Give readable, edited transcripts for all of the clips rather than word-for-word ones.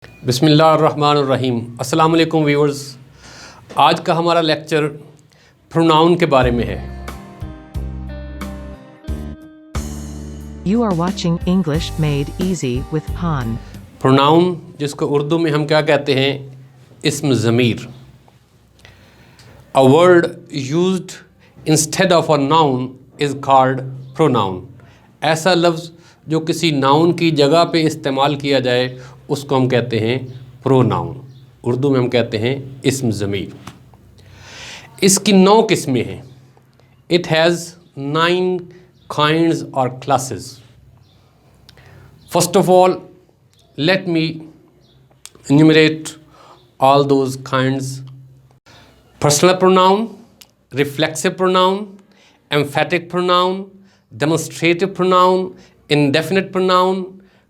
बिस्मिल्लाहिर्रहमानिर्रहीम। अस्सलाम वालेकुम व्यूअर्स। आज का हमारा लेक्चर प्रोनाउन के बारे में है। You are watching English Made Easy with Han. Pronoun जिसको उर्दू में हम क्या कहते हैं, इस्म ज़मीर। A word used instead of a noun is called pronoun. ऐसा लफ्ज़ जो किसी नाउन की जगह पे इस्तेमाल किया जाए उसको हम कहते हैं प्रोनाउन। उर्दू में हम कहते हैं इस्म ज़मीर। इसकी 9 किस्में हैं। इट हैज़ 9 काइंड्स और classes. First of all, let me enumerate all those kinds. Personal pronoun, reflexive pronoun, emphatic pronoun, demonstrative pronoun, indefinite pronoun,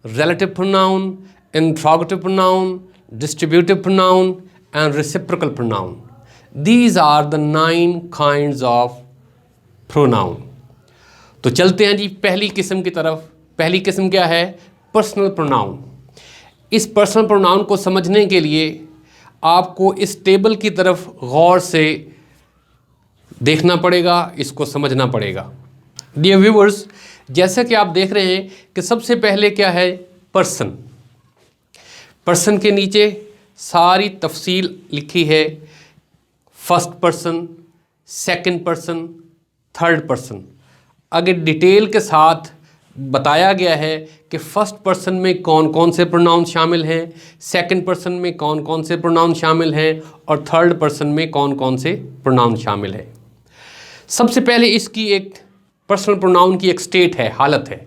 relative pronoun, interrogative pronoun, distributive pronoun, and reciprocal pronoun. These are the 9 kinds of pronoun. तो चलते हैं जी पहली किस्म की तरफ। पहली किस्म क्या है? Personal pronoun. इस पर्सनल प्रोनाउन को समझने के लिए आपको इस टेबल की तरफ गौर से देखना पड़ेगा, इसको समझना पड़ेगा। डियर व्यूअर्स, जैसा कि आप देख रहे हैं कि सबसे पहले क्या है? पर्सन। पर्सन के नीचे सारी तफसील लिखी है। First person, second person, third person. आगे डिटेल के साथ बताया गया है कि फर्स्ट पर्सन में कौन कौन से प्रोनाउन शामिल हैं, सेकंड पर्सन में कौन कौन से प्रोनाउन शामिल हैं और थर्ड पर्सन में कौन कौन से प्रोनाउन शामिल हैं। सबसे पहले इसकी एक पर्सनल प्रोनाउन की एक स्टेट है, हालत है।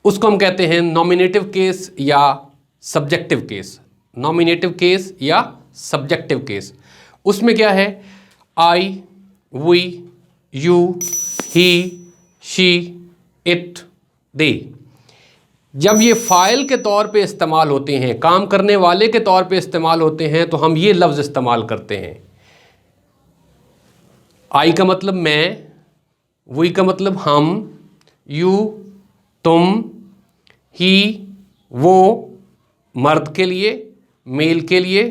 उसको हम कहते हैं नॉमिनेटिव केस या सब्जेक्टिव केस। नॉमिनेटिव केस या सब्जेक्टिव केस। उसमें क्या है? I, we, you, he, she, it, they. जब ये फ़ाइल के तौर पे इस्तेमाल होते हैं, काम करने वाले के तौर पे इस्तेमाल होते हैं, तो हम ये लफ्ज़ इस्तेमाल करते हैं। आई का मतलब मैं, वी का मतलब हम, यू तुम, ही वो मर्द के लिए, मेल के लिए,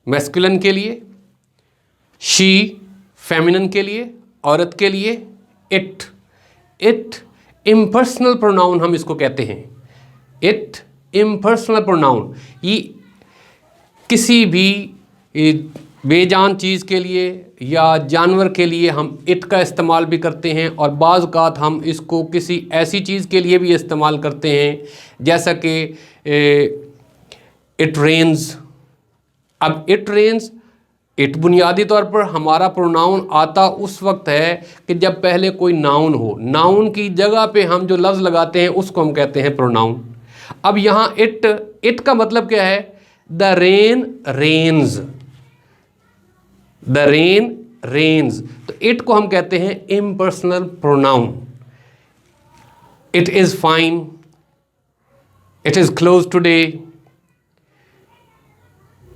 मैस्कुलिन के लिए, शी फेमिनिन के लिए, औरत के लिए, इट इम्पर्सनल प्रोनाउन हम इसको कहते हैं। It impersonal pronoun. ये किसी भी बेजान चीज़ के लिए या जानवर के लिए हम इट का इस्तेमाल भी करते हैं, और बाज़ औक़ात हम इसको किसी ऐसी चीज़ के लिए भी इस्तेमाल करते हैं जैसा कि इट रेन्स। अब इट रेन्स, इट बुनियादी तौर पर हमारा प्रोनाउन आता उस वक्त है कि जब पहले कोई नाउन हो। नाउन की जगह पे हम जो लफ्ज़ लगाते हैं उसको हम कहते हैं प्रोनाउन। अब यहाँ इट का मतलब क्या है? The rain rains. The rain rains. तो इट को हम कहते हैं impersonal pronoun. It is fine, it is close today,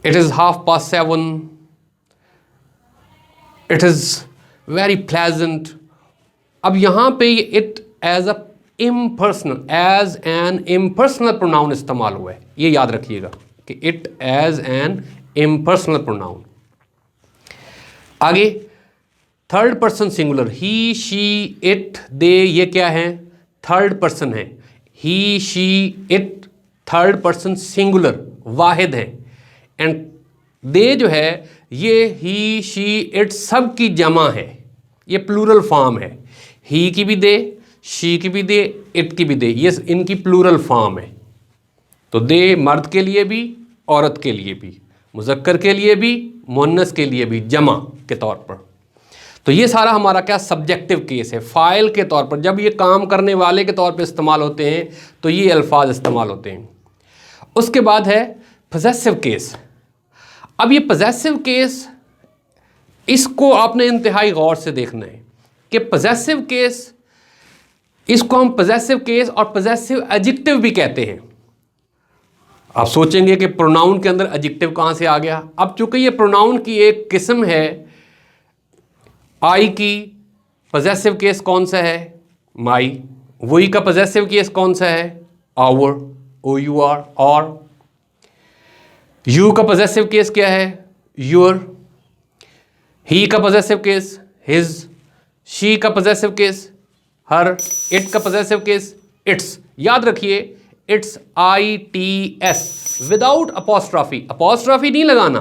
it is 7:30, it is very pleasant. अब यहाँ पे ये it as an impersonal pronoun इस्तेमाल हुआ है। ये याद रखिएगा कि it as an impersonal pronoun. आगे third person singular, he she it they, ये क्या है? थर्ड पर्सन है। He she it third person singular, वाहिद है। एंड दे जो है ये ही शी इट सब की जमा है, ये प्लूरल फॉर्म है। ही की भी दे, शी की भी दे, इट की भी दे, ये इनकी प्लूरल फॉर्म है। तो दे मर्द के लिए भी, औरत के लिए भी, मुज़क्कर के लिए भी, मुअन्नस के लिए भी, जमा के तौर पर। तो ये सारा हमारा क्या सब्जेक्टिव केस है। फ़ाइल के तौर पर जब ये काम करने वाले के तौर पर इस्तेमाल होते हैं तो ये अल्फाज इस्तेमाल होते हैं। उसके बाद है पॉसेसिव केस। अब ये पॉसेसिव केस, इसको आपने इंतहाई गौर से देखना है कि पॉसेसिव केस, इसको हम पॉसेसिव केस और पॉसेसिव एडजेक्टिव भी कहते हैं। आप सोचेंगे कि प्रोनाउन के अंदर एडजेक्टिव कहाँ से आ गया? अब चूंकि ये प्रोनाउन की एक किस्म है, आई की पॉसेसिव केस कौन सा है? माई। वी का पॉसेसिव केस कौन सा है? आवर, OUR, और। यू का पॉजेसिव केस क्या है? योर। ही का पॉजेसिव केस हिज। शी का पॉजेसिव केस हर। इट का पॉजेसिव केस इट्स। याद रखिए it's ITS without apostrophe. Apostrophe नहीं लगाना,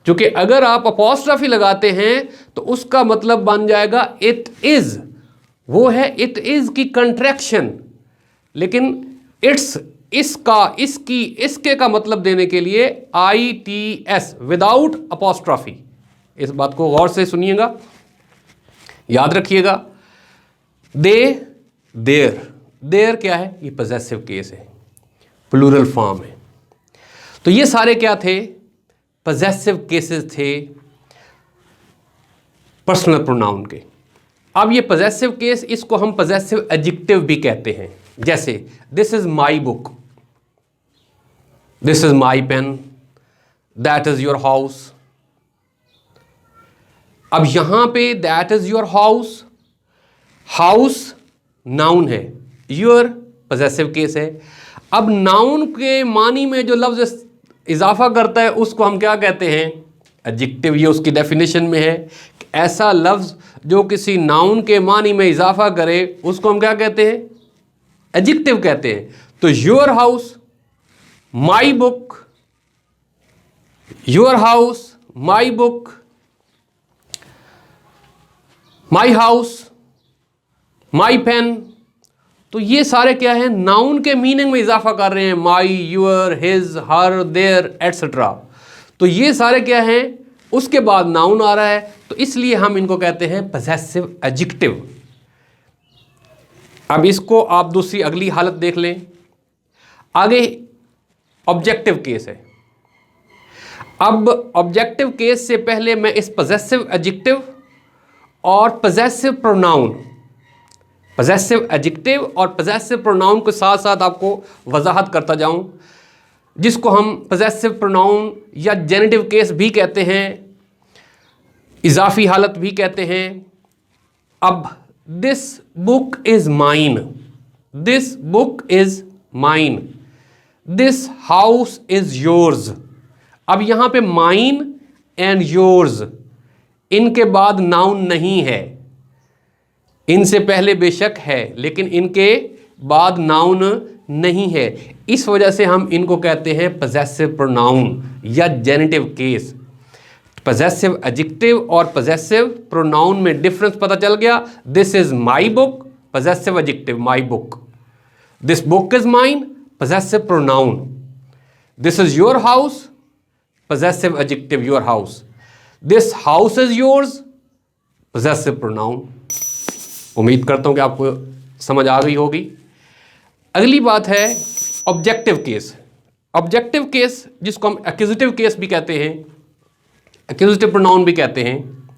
क्योंकि अगर आप अपोस्ट्रॉफी लगाते हैं तो उसका मतलब बन जाएगा इट इज। वो है इट इज की कंट्रैक्शन। लेकिन इट्स, इसका, इसकी, इसके का मतलब देने के लिए ITS विदाउट अपोस्ट्रॉफी। इस बात को गौर से सुनिएगा, याद रखिएगा। दे, देयर। देयर क्या है? ये पॉजेसिव केस है, प्लूरल फॉर्म है। तो ये सारे क्या थे? पॉजेसिव केसेस थे पर्सनल प्रोनाउन के। अब ये पॉजेसिव केस, इसको हम पॉजेसिव एडजेक्टिव भी कहते हैं। जैसे this is my book, this is my pen, that is your house. अब यहां पे that is your house, house noun है, योर पॉजेसिव केस है। अब नाउन के मानी में जो लफ्ज इजाफा करता है उसको हम क्या कहते हैं? एडजेक्टिव। ये उसकी डेफिनेशन में है कि ऐसा लफ्ज जो किसी नाउन के मानी में इजाफा करे उसको हम क्या कहते हैं? एडजेक्टिव कहते हैं। तो your house, my book, your house, my book, my house, my pen, तो ये सारे क्या है? नाउन के मीनिंग में इजाफा कर रहे हैं। My, your, his, her, their etcetera. तो ये सारे क्या हैं? उसके बाद नाउन आ रहा है, तो इसलिए हम इनको कहते हैं पॉसेसिव एडजेक्टिव। अब इसको आप दूसरी अगली हालत देख लें। आगे ऑब्जेक्टिव केस है। अब ऑब्जेक्टिव केस से पहले मैं इस पॉसेसिव एडजेक्टिव और पॉसेसिव प्रोनाउन, पॉसेसिव एडजेक्टिव और पॉसेसिव प्रोनाउन के साथ साथ आपको वजाहत करता जाऊं, जिसको हम पॉसेसिव प्रोनाउन या जेनेटिव केस भी कहते हैं, इजाफी हालत भी कहते हैं। अब this book is mine, this book is mine, this house is yours. अब यहां पे माइन एंड योर्स, इनके बाद नाउन नहीं है। इनसे पहले बेशक है लेकिन इनके बाद नाउन नहीं है। इस वजह से हम इनको कहते हैं पॉसेसिव प्रोनाउन या जेनेटिव केस। पॉसेसिव एडजेक्टिव और पॉसेसिव प्रोनाउन में डिफरेंस पता चल गया। This is my book, possessive adjective my book. This book is mine, possessive pronoun. This is your house, possessive adjective your house. This house is yours, possessive pronoun. उम्मीद करता हूं कि आपको समझ आ गई होगी। अगली बात है ऑब्जेक्टिव केस। ऑब्जेक्टिव केस जिसको हम एक्यूजिटिव केस भी कहते हैं, एक्यूजिटिव प्रोनाउन भी कहते हैं।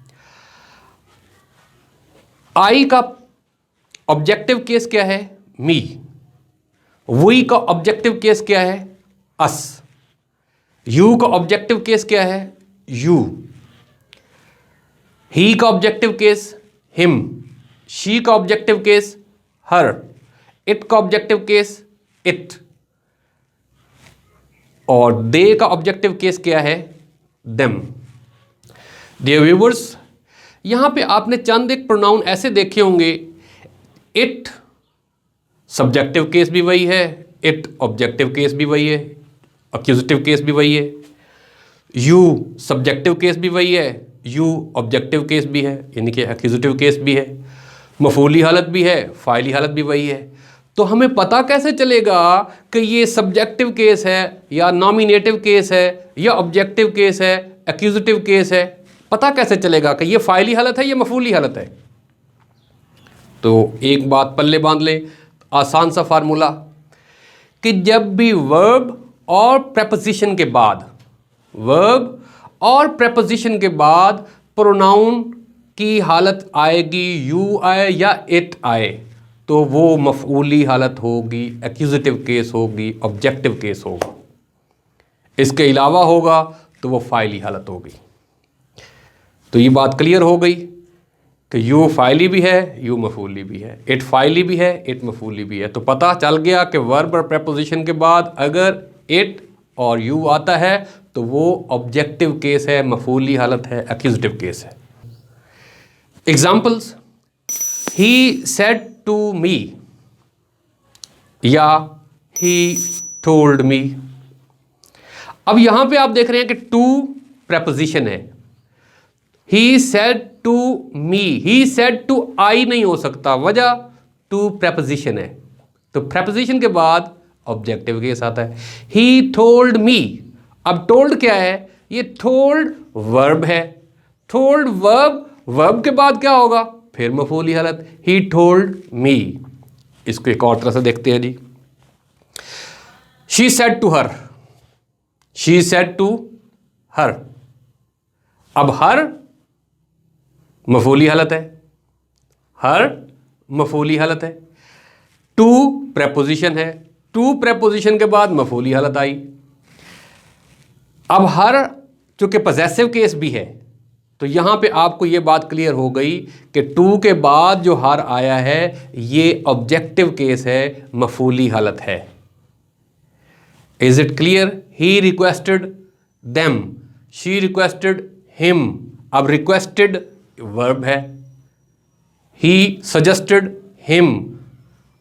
आई का ऑब्जेक्टिव केस क्या है? मी। वी का ऑब्जेक्टिव केस क्या है? अस। यू का ऑब्जेक्टिव केस क्या है? यू। ही का ऑब्जेक्टिव केस हिम। शी का ऑब्जेक्टिव केस हर। इट का ऑब्जेक्टिव केस इट। और दे का ऑब्जेक्टिव केस क्या है? देम। डियर व्यूअर्स, यहां पे आपने चंद एक प्रोनाउन ऐसे देखे होंगे। इट सब्जेक्टिव केस भी वही है, इट ऑब्जेक्टिव केस भी वही है, एक्यूजिटिव केस भी वही है। यू सब्जेक्टिव केस भी वही है, यू ऑब्जेक्टिव केस भी है, यानी कि एक्यूजिटिव केस भी है। मफूली हालत भी है, फाइली हालत भी वही है। तो हमें पता कैसे चलेगा कि ये सब्जेक्टिव केस है या नॉमिनेटिव केस है या ऑब्जेक्टिव केस है, एक्यूजिटिव केस है? पता कैसे चलेगा कि ये फाइली हालत है या मफूली हालत है? तो एक बात पल्ले बांध लें, आसान सा फार्मूला, कि जब भी वर्ब और प्रेपोजिशन के बाद, वर्ब और प्रेपोजिशन के बाद प्रोनाउन की हालत आएगी, यू आए या इट आए, तो वो मफऊली हालत होगी, एक्यूजिटिव केस होगी, ऑब्जेक्टिव केस होगा। इसके अलावा होगा तो वो फाइली हालत होगी। तो ये बात क्लियर हो गई कि यू फाइली भी है, यू मफूली भी है, इट फाइली भी है, इट मफूली भी है। तो पता चल गया कि वर्ब और प्रेपोजिशन के बाद अगर इट और यू आता है तो वो ऑब्जेक्टिव केस है, मफूली हालत है, एक्यूजिटिव केस है। Examples, he said to me या ही टोल्ड मी। अब यहां पे आप देख रहे हैं कि टू प्रेपोजिशन है। He said to me, he said to I नहीं हो सकता, वजह टू प्रेपोजिशन है, तो प्रेपोजिशन के बाद ऑब्जेक्टिव केस आता है। ही टोल्ड मी, अब टोल्ड क्या है, ये टोल्ड वर्ब है, टोल्ड वर्ब, वर्ब के बाद क्या होगा, फिर मफूली हालत, ही टोल्ड मी। इसको एक और तरह से देखते हैं जी। She said to her, she said to her, अब हर मफूली हालत है, हर मफूली हालत है, टू प्रेपोजिशन है, टू प्रेपोजिशन के बाद मफूली हालत आई। अब हर चूंकि पजेसिव केस भी है तो यहां पे आपको ये बात क्लियर हो गई कि टू के बाद जो हर आया है ये ऑब्जेक्टिव केस है, मफूली हालत है। Is it clear? He requested them, she requested him, अब रिक्वेस्टेड वर्ब है। He suggested him,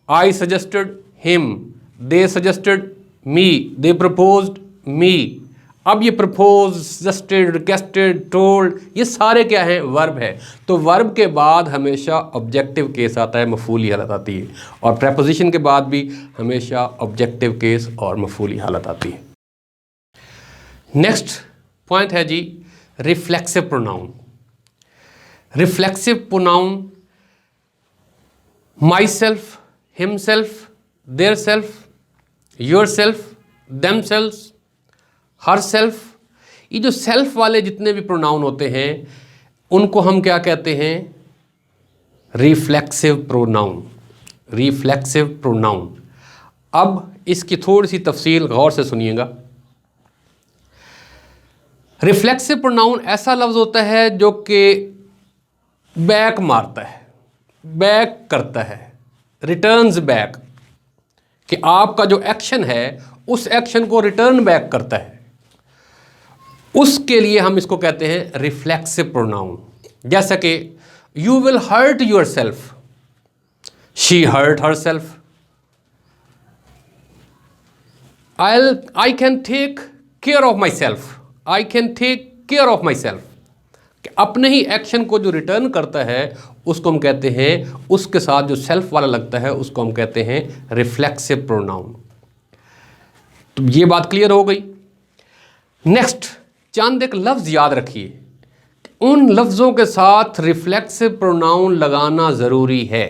I suggested him, they suggested me, they proposed मी। अब ये प्रपोज, सजेस्टेड, रिक्वेस्टेड, टोल्ड, ये सारे क्या हैं, वर्ब है। तो वर्ब के बाद हमेशा ऑब्जेक्टिव केस आता है, मफूली हालत आती है, और प्रेपोजिशन के बाद भी हमेशा ऑब्जेक्टिव केस और मफूली हालत आती है। नेक्स्ट पॉइंट है जी reflexive pronoun. Reflexive pronoun myself, himself, their self, yourself, them self, herself, ये जो सेल्फ वाले जितने भी प्रोनाउन होते हैं उनको हम क्या कहते हैं, रिफ्लेक्सिव प्रोनाउन, रिफ्लेक्सिव प्रोनाउन। अब इसकी थोड़ी सी तफसील गौर से सुनिएगा। रिफ्लेक्सिव प्रोनाउन ऐसा लफ्ज़ होता है जो कि बैक मारता है, बैक करता है, रिटर्न्स बैक, कि आपका जो एक्शन है उस एक्शन को रिटर्न बैक करता है, उसके लिए हम इसको कहते हैं रिफ्लेक्सिव प्रोनाउन। जैसा कि you will hurt yourself, she hurt herself, I can take care of myself, I can take care of myself. अपने ही एक्शन को जो रिटर्न करता है उसको हम कहते हैं, उसके साथ जो सेल्फ वाला लगता है उसको हम कहते हैं रिफ्लेक्सिव प्रोनाउन। तो ये बात क्लियर हो गई। नेक्स्ट, चंद एक लफ्ज़ याद रखिए, उन लफ्ज़ों के साथ रिफ्लेक्सिव प्रोनाउन लगाना ज़रूरी है,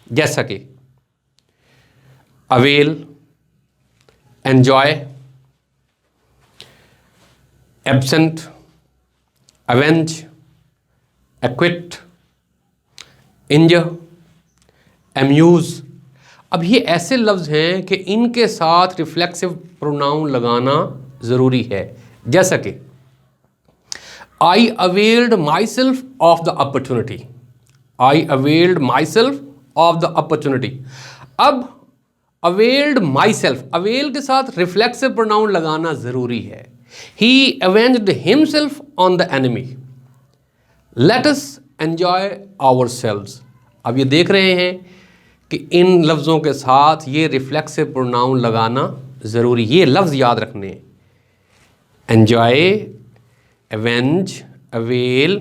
जैसा कि avail, enjoy, absent, avenge, acquit, injure, amuse. अब ये ऐसे लफ्ज़ हैं कि इनके साथ रिफ्लेक्सिव प्रोनाउन लगाना ज़रूरी है, जैसा कि I availed myself of the opportunity, I availed myself of the opportunity। अब availed myself, avail के साथ रिफ्लेक्सिव प्रोनाउन लगाना ज़रूरी है। He avenged himself on the enemy, let us enjoy ourselves। अब ये देख रहे हैं कि इन लफ्ज़ों के साथ ये रिफ्लेक्सिव प्रोनाउन लगाना ज़रूरी, ये लफ्ज़ याद रखने हैं। Enjoy, avenge, avail,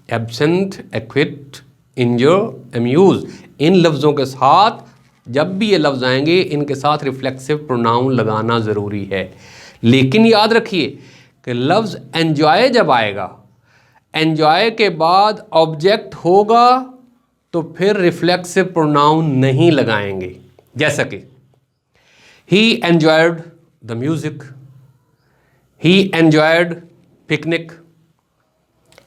absent, acquit, injure, amuse, इन लफ्ज़ों के साथ जब भी ये लफ्ज़ आएंगे इनके साथ रिफ्लेक्सिव प्रोनाउन लगाना ज़रूरी है। लेकिन याद रखिए कि लफ्ज़ एन्जॉय जब आएगा, एन्जॉय के बाद ऑब्जेक्ट होगा तो फिर रिफ्लेक्सिव प्रोनाउन नहीं लगाएंगे। जैसा कि he enjoyed the music, he enjoyed picnic.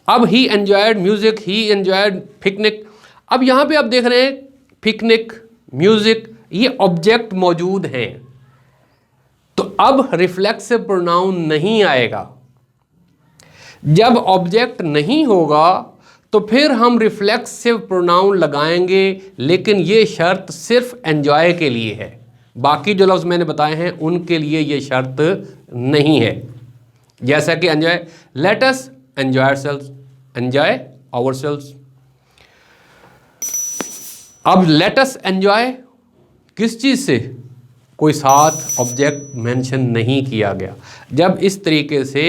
अब he enjoyed music, he enjoyed picnic. अब यहाँ पे आप देख रहे हैं पिकनिक, म्यूज़िक, ये ऑब्जेक्ट मौजूद हैं, तो अब रिफ्लेक्सिव प्रोनाउन नहीं आएगा। जब ऑब्जेक्ट नहीं होगा तो फिर हम रिफ्लेक्सिव प्रोनाउन लगाएंगे, लेकिन ये शर्त सिर्फ एन्जॉय के लिए है, बाकी जो लफ्ज़ मैंने बताए हैं उनके लिए ये शर्त नहीं है। जैसा कि enjoy, let us enjoy ourselves, enjoy ourselves. अब लेट अस एंजॉय किस चीज़ से, कोई साथ ऑब्जेक्ट मेंशन नहीं किया गया। जब इस तरीके से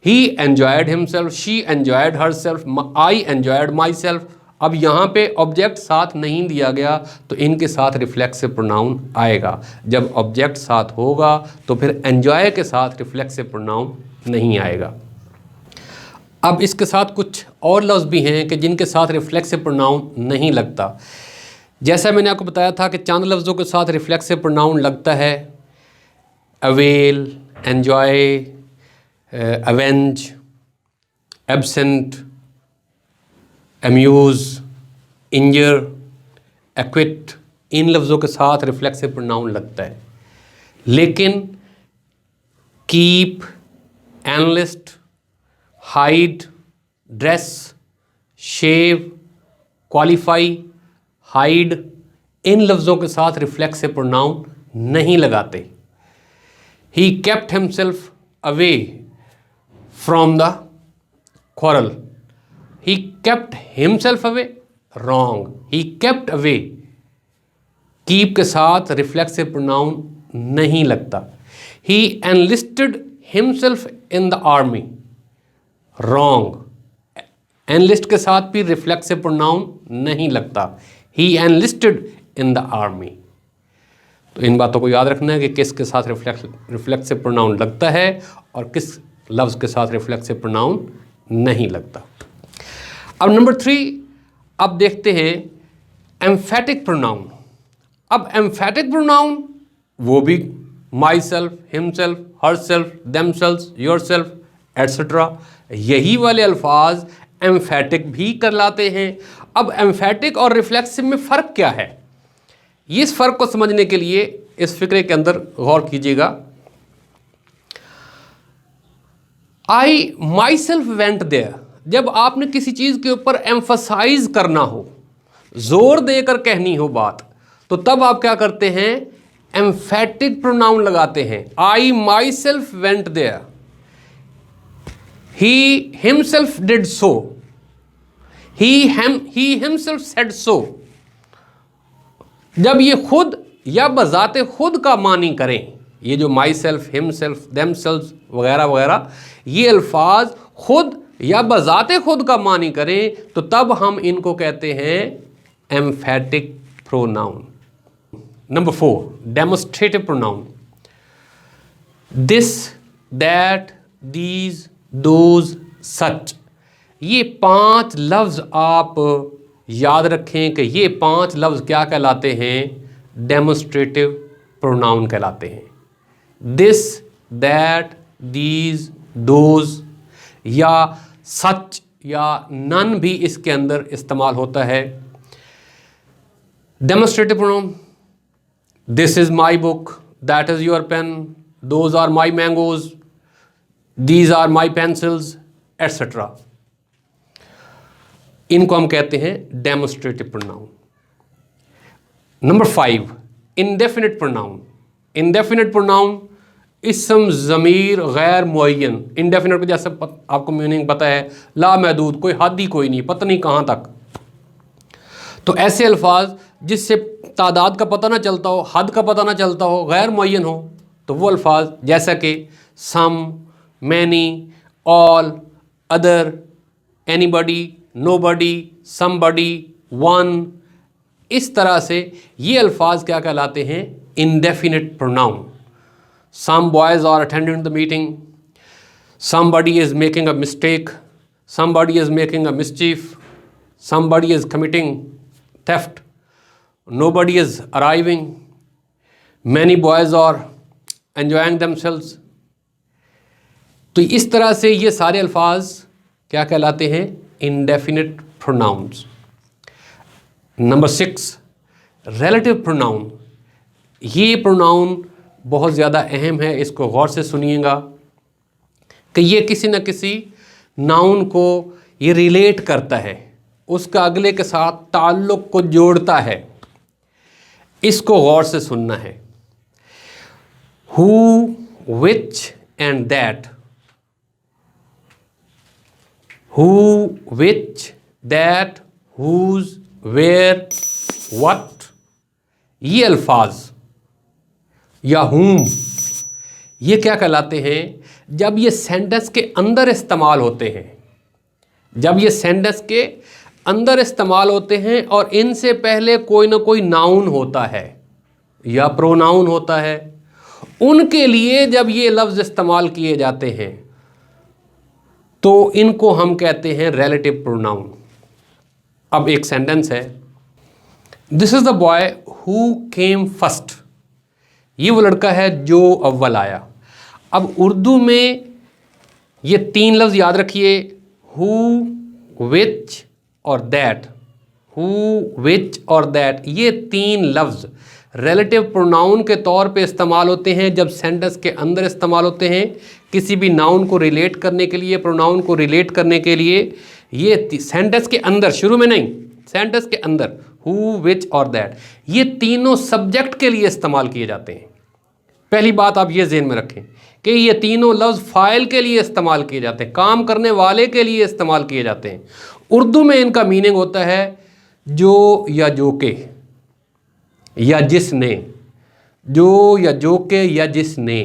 ही enjoyed himself, she enjoyed her self, I enjoyed my self, अब यहाँ पे ऑब्जेक्ट साथ नहीं दिया गया तो इनके साथ रिफ्लेक्सिव प्रोनाउन आएगा। जब ऑब्जेक्ट साथ होगा तो फिर एंजॉय के साथ रिफ्लेक्सिव प्रोनाउन नहीं आएगा। अब इसके साथ कुछ और लफ्ज़ भी हैं कि जिनके साथ रिफ्लेक्सिव प्रोनाउन नहीं लगता। जैसा मैंने आपको बताया था कि चंद लफ्ज़ों के साथ रिफ्लेक्सिव प्रोनाउन लगता है, avail, enjoy, avenge, absent, amuse, injure, acquit, इन लफ्ज़ों के साथ रिफ्लेक्सिव प्रोनाउन लगता है। लेकिन keep, enlist, hide, dress, shave, qualify, hide, इन लफ्ज़ों के साथ रिफ्लेक्सिव प्रोनाउन नहीं लगाते। He kept himself away from the quarrel, he kept himself away, wrong, he kept away, keep के साथ रिफ्लेक्सिव प्रोनाउन नहीं लगता। he enlisted himself in the army, wrong, enlist के साथ भी रिफ्लेक्सिव प्रोनाउन नहीं लगता। he enlisted in the army। तो इन बातों को याद रखना है कि किसके साथ रिफ्लेक्सिव प्रोनाउन लगता है और किस लफ्ज़ के साथ रिफ्लेक्सिव प्रोनाउन नहीं लगता। अब नंबर 3 अब देखते हैं एम्फेटिक प्रोनाउन। अब एम्फेटिक प्रोनाउन वो भी my self, himself, her self, themselves, yourself etcetera, यही वाले अल्फाज एम्फेटिक भी कहलाते हैं। अब एम्फेटिक और रिफ्लेक्सिव में फ़र्क क्या है, इस फ़र्क को समझने के लिए इस फिक्रे के अंदर गौर कीजिएगा। आई माई सेल्फ वेंट देयर, जब आपने किसी चीज़ के ऊपर एम्फसाइज करना हो, जोर देकर कहनी हो बात, तो तब आप क्या करते हैं, एम्फेटिक प्रोनाउन लगाते हैं। I myself went there, he himself did so, he himself said so. जब ये खुद या बजाते खुद का मानी करें, ये जो my self, him self, them self वगैरह वगैरह, ये अल्फाज खुद या बजाते खुद का मानी करें तो तब हम इनको कहते हैं emphatic pronoun. Number 4 demonstrative pronoun. This, that, these, those, such, ये 5 लफ्ज़ आप याद रखें कि ये 5 लफ्ज़ क्या कहलाते हैं, डेमोस्ट्रेटिव प्रोनाउन कहलाते हैं। दिस, दैट, दीज, दोज या सच या नन भी इसके अंदर इस्तेमाल होता है। Demonstrative pronoun, this is my book, that is your pen, those are my mangoes, these are my pencils etcetera, इनको हम कहते हैं demonstrative pronoun. Number 5 indefinite pronoun. Indefinite pronoun इसम ज़मीर गैर मुअय्यन। इंडेफिनिट को जैसे आपको मीनिंग पता है, लामहदूद, कोई हद ही कोई नहीं, पता नहीं कहाँ तक। तो ऐसे अल्फाज जिससे तादाद का पता ना चलता हो, हद का पता ना चलता हो, गैर मुअय्यन हो, तो वो अल्फाज जैसा कि some, many, all, other, anybody, nobody, somebody, one, इस तरह से ये अल्फाज क्या कहलाते हैं, indefinite pronoun. Some boys are attending the meeting, somebody is making a mistake, somebody is making a mischief, somebody is committing theft, nobody is arriving, many boys are enjoying themselves। तो इस तरह से ये सारे अल्फाज क्या कहलाते हैं, indefinite pronouns. Number 6 relative pronoun. ये प्रोनाउन बहुत ज़्यादा अहम है, इसको गौर से सुनिएगा कि ये किसी न किसी नाउन को ये रिलेट करता है, उसका अगले के साथ ताल्लुक़ को जोड़ता है, इसको गौर से सुनना है। Who, which, and that, who, which, that, whose, where, what, ये अल्फाज या whom, ये क्या कहलाते हैं? जब ये सेंटेंस के अंदर इस्तेमाल होते हैं, जब ये सेंटेंस के अंदर इस्तेमाल होते हैं और इनसे पहले कोई ना कोई नाउन होता है या प्रोनाउन होता है, उनके लिए जब ये लफ्ज़ इस्तेमाल किए जाते हैं तो इनको हम कहते हैं रिलेटिव प्रोनाउन। अब एक सेंटेंस है, this is the boy who came first, ये वो लड़का है जो अव्वल आया। अब उर्दू में ये तीन लफ्ज़ याद रखिए, हु, विच और दैट, हु, विच और दैट, ये तीन लफ्ज़ रिलेटिव प्रोनाउन के तौर पे इस्तेमाल होते हैं जब सेंटेंस के अंदर इस्तेमाल होते हैं किसी भी नाउन को रिलेट करने के लिए, प्रोनाउन को रिलेट करने के लिए। ये सेंटेंस के अंदर, शुरू में नहीं, सेंटेंस के अंदर हु, विच और दैट, ये तीनों सब्जेक्ट के लिए इस्तेमाल किए जाते हैं। पहली बात आप ये ज़हन में रखें कि ये तीनों लफ्ज़ फ़ाइल के लिए इस्तेमाल किए जाते हैं, काम करने वाले के लिए इस्तेमाल किए जाते हैं। उर्दू में इनका मीनिंग होता है जो या जो के या जिसने, जो या जो के या जिसने,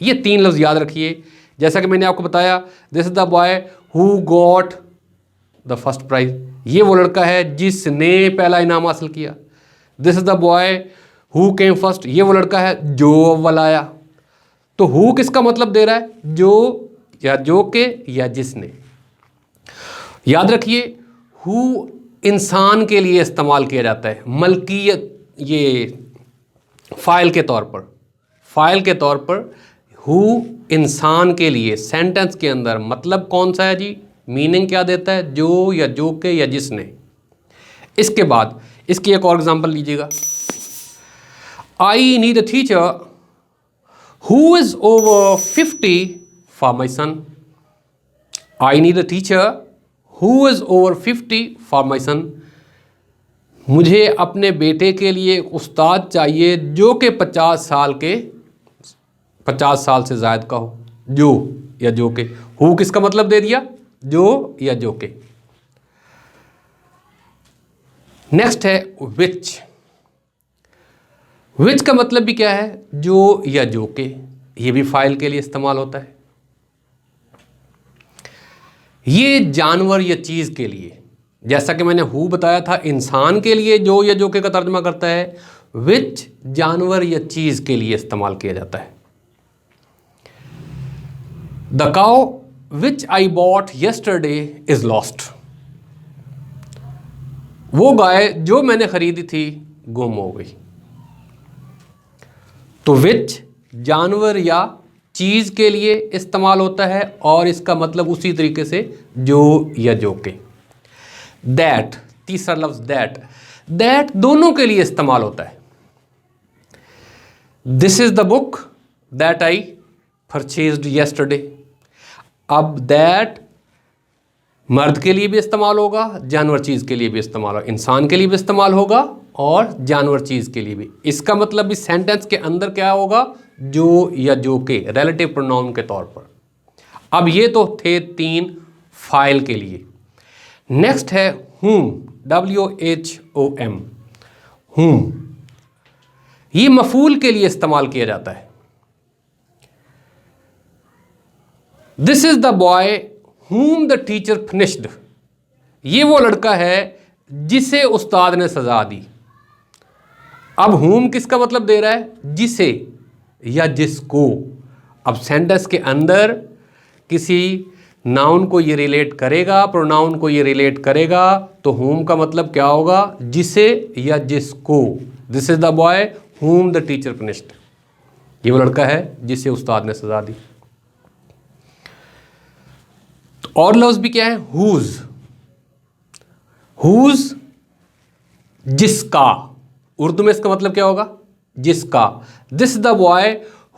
ये तीन लफ्ज़ याद रखिए। जैसा कि मैंने आपको बताया, this is the boy who got the first prize, ये वो लड़का है जिसने पहला इनाम हासिल किया। This is the boy who came first, ये वो लड़का है जो अव्वल आया। तो हु किसका मतलब दे रहा है? जो या जो के या जिसने। याद रखिए, हु इंसान के लिए इस्तेमाल किया जाता है, मलकियत, ये फ़ाइल के तौर पर, फ़ाइल के तौर पर हु इंसान के लिए। सेंटेंस के अंदर मतलब कौन सा है जी? मीनिंग क्या देता है? जो या जो के या जिसने। इसके बाद इसकी एक और एग्जांपल लीजिएगा, I need a teacher who is over 50 for my son. I need a teacher who is over 50 for my son. मुझे अपने बेटे के लिए एक उस्ताद चाहिए जो कि 50 साल से ज़ायद का हो। जो या जो के, हु किसका मतलब दे दिया? जो या जो के। नेक्स्ट है विच। विच का मतलब भी क्या है? जो या जो के, ये भी फाइल के लिए इस्तेमाल होता है। ये जानवर या चीज़ के लिए, जैसा कि मैंने हु बताया था इंसान के लिए जो या जो के का तर्जुमा करता है, विच जानवर या चीज़ के लिए इस्तेमाल किया जाता है। The cow which I bought yesterday is lost. वो गाय जो मैंने खरीदी थी गुम हो गई। तो विच जानवर या चीज़ के लिए इस्तेमाल होता है और इसका मतलब उसी तरीके से जो या जो के। दैट, तीसरा लफ्ज़ दैट, दैट दोनों के लिए इस्तेमाल होता है। This is the book that I purchased yesterday. अब दैट मर्द के लिए भी इस्तेमाल होगा, जानवर चीज़ के लिए भी इस्तेमाल होगा, इंसान के लिए भी इस्तेमाल होगा और जानवर चीज़ के लिए भी। इसका मतलब भी सेंटेंस के अंदर क्या होगा? जो या जो के, रिलेटिव प्रोनाउन के तौर पर। अब ये तो थे तीन फाइल के लिए। नेक्स्ट है whom, WHOM, whom। ये मफूल के लिए इस्तेमाल किया जाता है। This is the boy whom the teacher finished. ये वो लड़का है जिसे उस्ताद ने सजा दी। अब whom किसका मतलब दे रहा है? जिसे या जिसको। अब सेंटेंस के अंदर किसी नाउन को ये रिलेट करेगा, प्रोनाउन को ये रिलेट करेगा, तो whom का मतलब क्या होगा? जिसे या जिसको। This is the boy whom the teacher finished. ये वो लड़का है जिसे उस्ताद ने सजा दी। तो और लफ्ज़ भी क्या है? whose, whose जिसका। उर्दू में इसका मतलब क्या होगा? जिसका। This the boy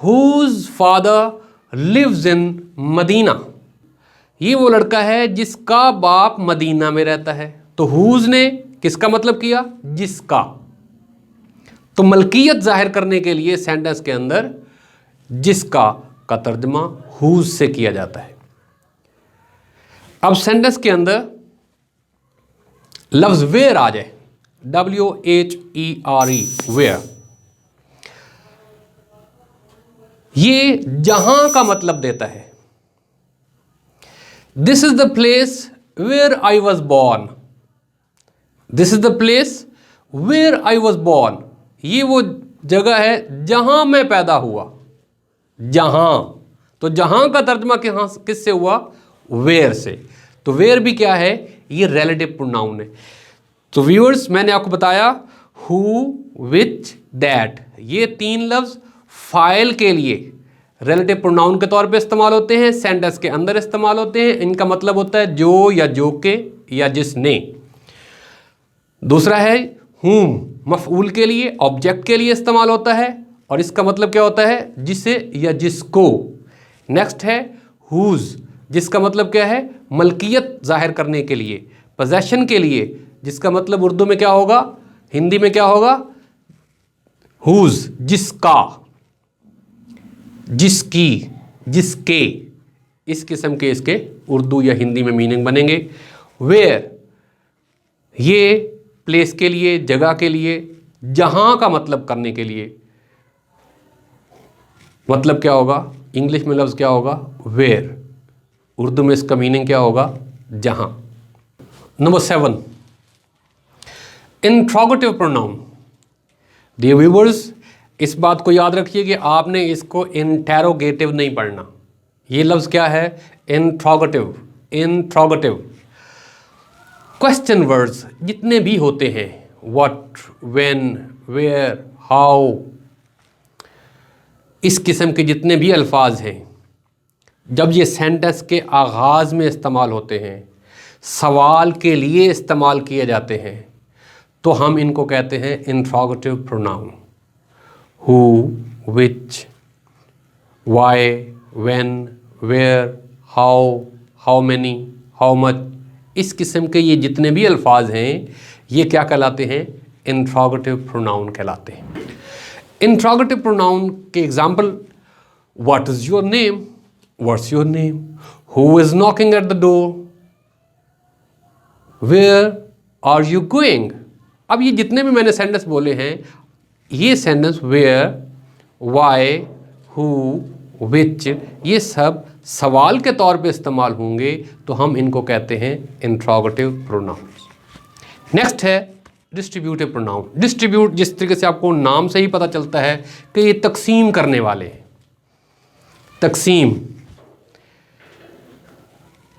whose father lives in Medina. ये वो लड़का है जिसका बाप मदीना में रहता है। तो whose ने किसका मतलब किया? जिसका। तो मलकियत जाहिर करने के लिए सेंटेंस के अंदर जिसका का तर्जमा whose से किया जाता है। अब सेंटेंस के अंदर लफ्ज वेयर आ जाए, WHERE, वेयर, ये जहां का मतलब देता है। This is the place where I was born, this is the place where I was born, ये वो जगह है जहां मैं पैदा हुआ। जहां, तो जहां का तर्जमा किससे हुआ? वेयर से। तो वेयर भी क्या है? ये रिलेटिव प्रोनाउन है। तो व्यूअर्स, मैंने आपको बताया हु, विच, दैट, ये तीन लफ्ज फाइल के लिए रिलेटिव प्रोनाउन के तौर पे इस्तेमाल होते हैं, सेंटेंस के अंदर इस्तेमाल होते हैं। इनका मतलब होता है जो या जो के या जिसने। दूसरा है हुम, मफऊल के लिए, ऑब्जेक्ट के लिए इस्तेमाल होता है, और इसका मतलब क्या होता है? जिसे या जिसको। नेक्स्ट है हुज, जिसका मतलब क्या है? मलकियत जाहिर करने के लिए, पोजेशन के लिए, जिसका मतलब उर्दू में क्या होगा, हिंदी में क्या होगा? हुज, जिसका, जिसकी, जिसके, इस किस्म के इसके उर्दू या हिंदी में मीनिंग बनेंगे। वेयर, ये प्लेस के लिए, जगह के लिए, जहां का मतलब करने के लिए। मतलब क्या होगा? इंग्लिश में लफ्ज़ क्या होगा? वेयर। उर्दू में इसका मीनिंग क्या होगा? जहां। Number 7, interrogative pronoun. Dear viewers, इस बात को याद रखिए कि आपने इसको इंटेरोगेटिव नहीं पढ़ना। ये लफ्ज़ क्या है? इंट्रोगेटिव। इंट्रोगेटिव क्वेश्चन वर्ड्स जितने भी होते हैं, व्हाट, व्हेन, वेयर, हाउ, इस किस्म के जितने भी अल्फाज हैं, जब ये सेंटेंस के आगाज़ में इस्तेमाल होते हैं, सवाल के लिए इस्तेमाल किए जाते हैं, तो हम इनको कहते हैं interrogative pronoun. Who, which, why, when, where, how, how many, how much, इस किस्म के ये जितने भी अल्फाज हैं, ये क्या कहलाते हैं? इंट्रोगेटिव प्रोनाउन कहलाते हैं। इंट्रोगेटिव प्रोनाउन के example, what is your name, what's your name, who is knocking at the door, where are you going. अब ये जितने भी मैंने सेंटेंस बोले हैं, ये sentence where, why, who, which, ये सब सवाल के तौर पे इस्तेमाल होंगे, तो हम इनको कहते हैं इंट्रोगेटिव प्रोनाउंस। नेक्स्ट है डिस्ट्रीब्यूटिव प्रोनाउन। डिस्ट्रीब्यूट, जिस तरीके से आपको नाम से ही पता चलता है कि ये तकसीम करने वाले हैं। तकसीम,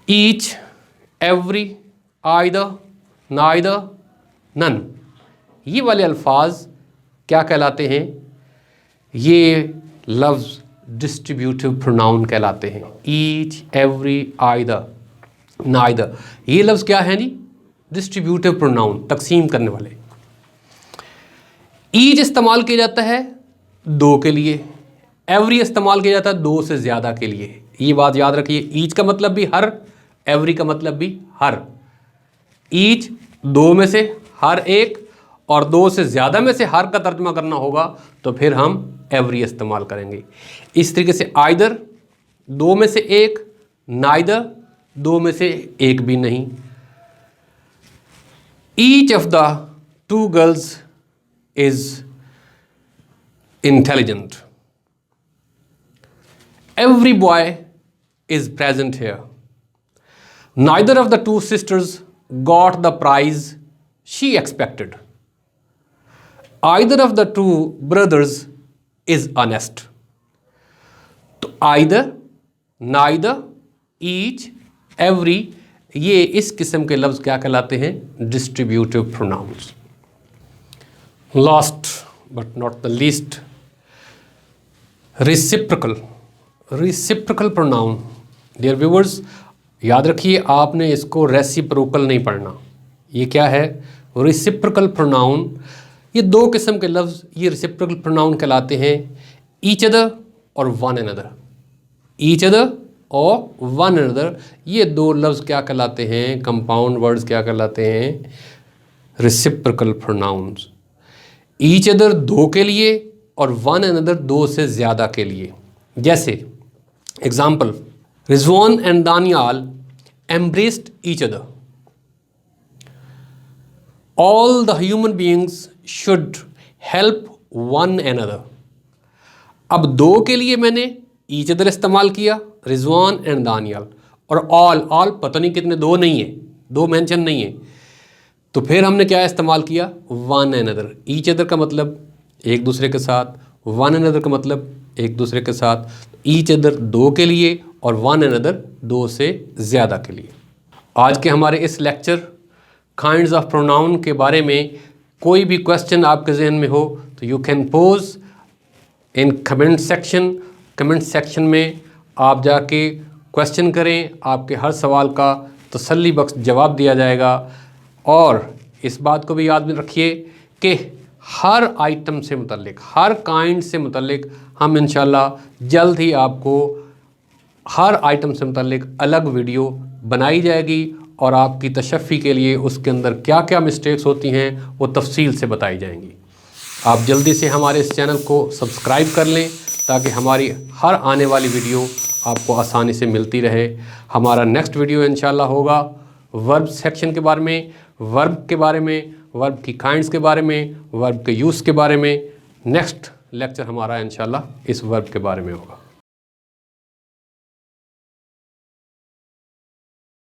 each, every, either, neither, none, ये वाले अल्फाज क्या कहलाते हैं? ये लफ्ज़ डिस्ट्रीब्यूटिव प्रोनाउन कहलाते हैं। ईच, एवरी, आइदर, नाइदर, ये लफ्ज़ क्या है नी? डिस्ट्रीब्यूटिव प्रोनाउन, तकसीम करने वाले। ईच इस्तेमाल किया जाता है दो के लिए, एवरी इस्तेमाल किया जाता है दो से ज़्यादा के लिए। ये बात याद रखिए, ईच का मतलब भी हर, एवरी का मतलब भी हर। ईच दो में से हर एक, और दो से ज़्यादा में से हर का तर्जुमा करना होगा तो फिर हम एवरी इस्तेमाल करेंगे। इस तरीके से आइदर दो में से एक, नाइदर दो में से एक भी नहीं। Each of the two girls is intelligent, every boy is present here, neither of the two sisters got the prize she expected, either of the two brothers is honest. तो आइदर, नाइदर, ईच, एवरी, ये इस किस्म के लफ्ज़ क्या कहलाते हैं? Distributive pronouns. Last but not the least, reciprocal. Reciprocal pronoun, dear viewers, याद रखिए आपने इसको रेसिप्रोकल नहीं पढ़ना। ये क्या है? Reciprocal pronoun. ये दो किस्म के लफ्ज़ ये रिसिप्रोकल प्रोनाउन कहलाते हैं, ईच अदर और वन अनदर। ईच अदर और वन अनदर, ये दो लफ्ज़ क्या कहलाते हैं? कंपाउंड वर्ड्स क्या कहलाते हैं? Reciprocal pronounce. ईच अदर दो के लिए और वन अनदर दो से ज़्यादा के लिए। जैसे Example, Rizwan and Daniel embraced each other. All the human beings should help one another. अब दो के लिए मैंने each other इस्तेमाल किया, रिजवान एंड दानियल, और ऑल पता नहीं कितने, दो नहीं है, दो मेंशन नहीं है, तो फिर हमने क्या इस्तेमाल किया, वन अनदर। ईच अदर का मतलब एक दूसरे के साथ, वन अनदर का मतलब एक दूसरे के साथ। ईच अदर दो के लिए और वन अनदर दो से ज़्यादा के लिए। आज के हमारे इस लेक्चर काइंड्स ऑफ प्रोनाउन के बारे में कोई भी क्वेश्चन आपके जहन में हो तो you can pose in comment section. Comment section में आप जाके क्वेश्चन करें, आपके हर सवाल का तसल्ली बख्श जवाब दिया जाएगा। और इस बात को भी याद में रखिए कि हर आइटम से मुतल्लिक, हर काइंड से मुतल्लिक हम इंशाल्लाह जल्द ही आपको हर आइटम से मुतल्लिक अलग वीडियो बनाई जाएगी और आपकी तशफ़ी के लिए उसके अंदर क्या क्या मिस्टेक्स होती हैं वो तफसील से बताई जाएंगी। आप जल्दी से हमारे इस चैनल को सब्सक्राइब कर लें ताकि हमारी हर आने वाली वीडियो आपको आसानी से मिलती रहे। हमारा नेक्स्ट वीडियो इंशाल्लाह होगा वर्ब सेक्शन के बारे में, वर्ब के बारे में, वर्ब की काइंड्स के बारे में, वर्ब के यूज़ के बारे में। नेक्स्ट लेक्चर हमारा इंशाल्लाह इस वर्ब के बारे में होगा।